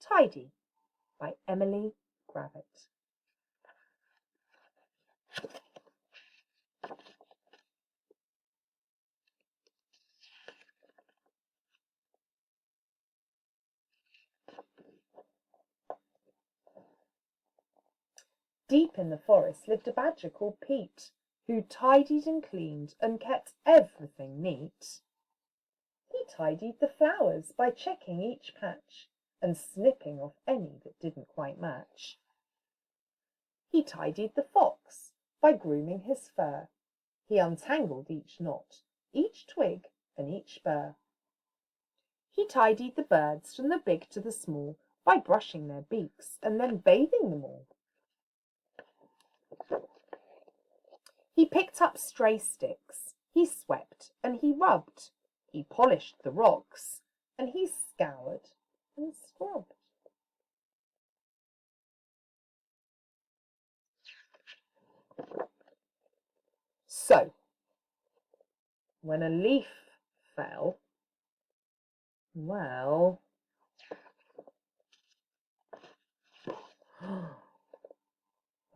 Tidy by Emily Gravett. Deep in the forest lived a badger called Pete, who tidied and cleaned and kept everything neat. He tidied the flowers by checking each patch and snipping off any that didn't quite match. He tidied the fox by grooming his fur. He untangled each knot, each twig and each spur. He tidied the birds from the big to the small by brushing their beaks and then bathing them all. He picked up stray sticks, he swept and he rubbed, he polished the rocks, and he scoured and scrubbed. So, when a leaf fell, well,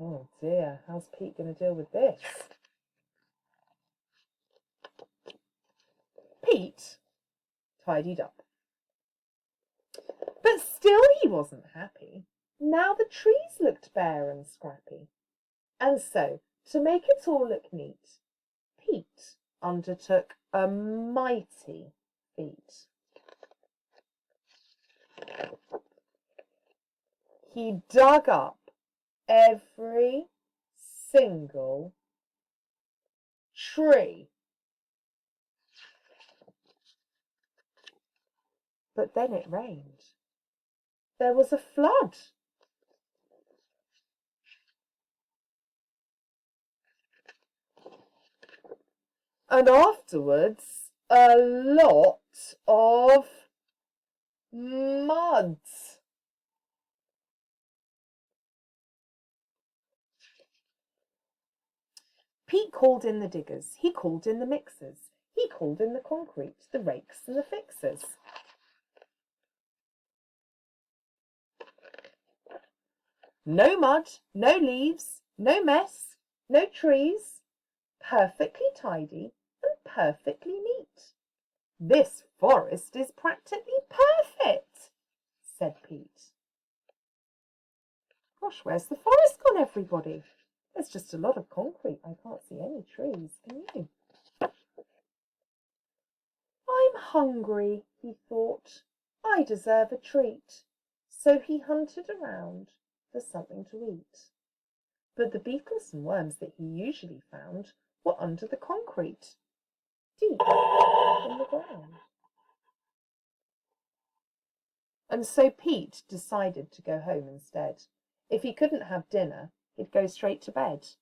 oh dear, how's Pete going to deal with this? Pete tidied up. But still he wasn't happy. Now the trees looked bare and scrappy. And so, to make it all look neat, Pete undertook a mighty feat. He dug up every single tree. But then it rained. There was a flood. And afterwards, a lot of mud. Pete called in the diggers, he called in the mixers, he called in the concrete, the rakes and the fixers. No mud, no leaves, no mess, no trees, perfectly tidy and perfectly neat. This forest is practically perfect, said Pete. Gosh, where's the forest gone, everybody? There's just a lot of concrete. I can't see any trees, can you? I'm hungry, he thought. I deserve a treat. So he hunted around for something to eat. But the beetles and worms that he usually found were under the concrete, deep in the ground. And so Pete decided to go home instead. If he couldn't have dinner, he'd go straight to bed.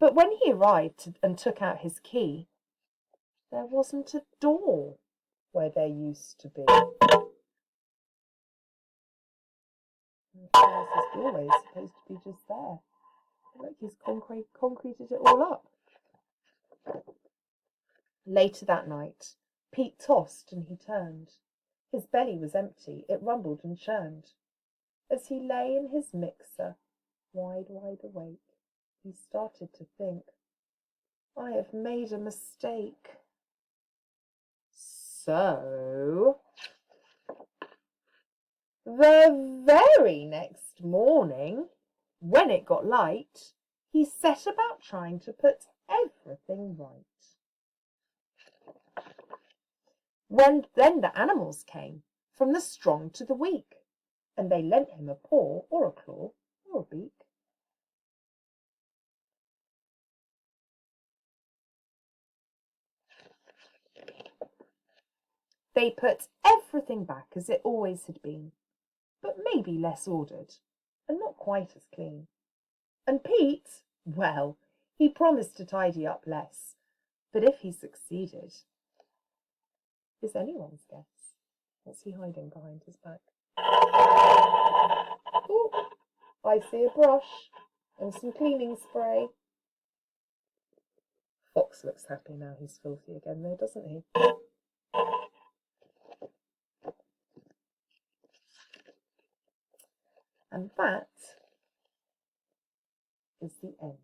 But when he arrived and took out his key, there wasn't a door where there used to be. This doorway is supposed to be just there. Look, he's concreted it all up. Later that night, Pete tossed and he turned. His belly was empty, it rumbled and churned. As he lay in his mixer, wide awake, he started to think, I have made a mistake. So, the very next morning, when it got light, he set about trying to put everything right. Then the animals came, from the strong to the weak, and they lent him a paw or a claw or a beak. They put everything back as it always had been, but maybe less ordered and not quite as clean. And Pete, well, he promised to tidy up less, but if he succeeded, is anyone's guess. What's he hiding behind his back? Oh, I see a brush and some cleaning spray. Fox looks happy now he's filthy again though, doesn't he? And that is the end.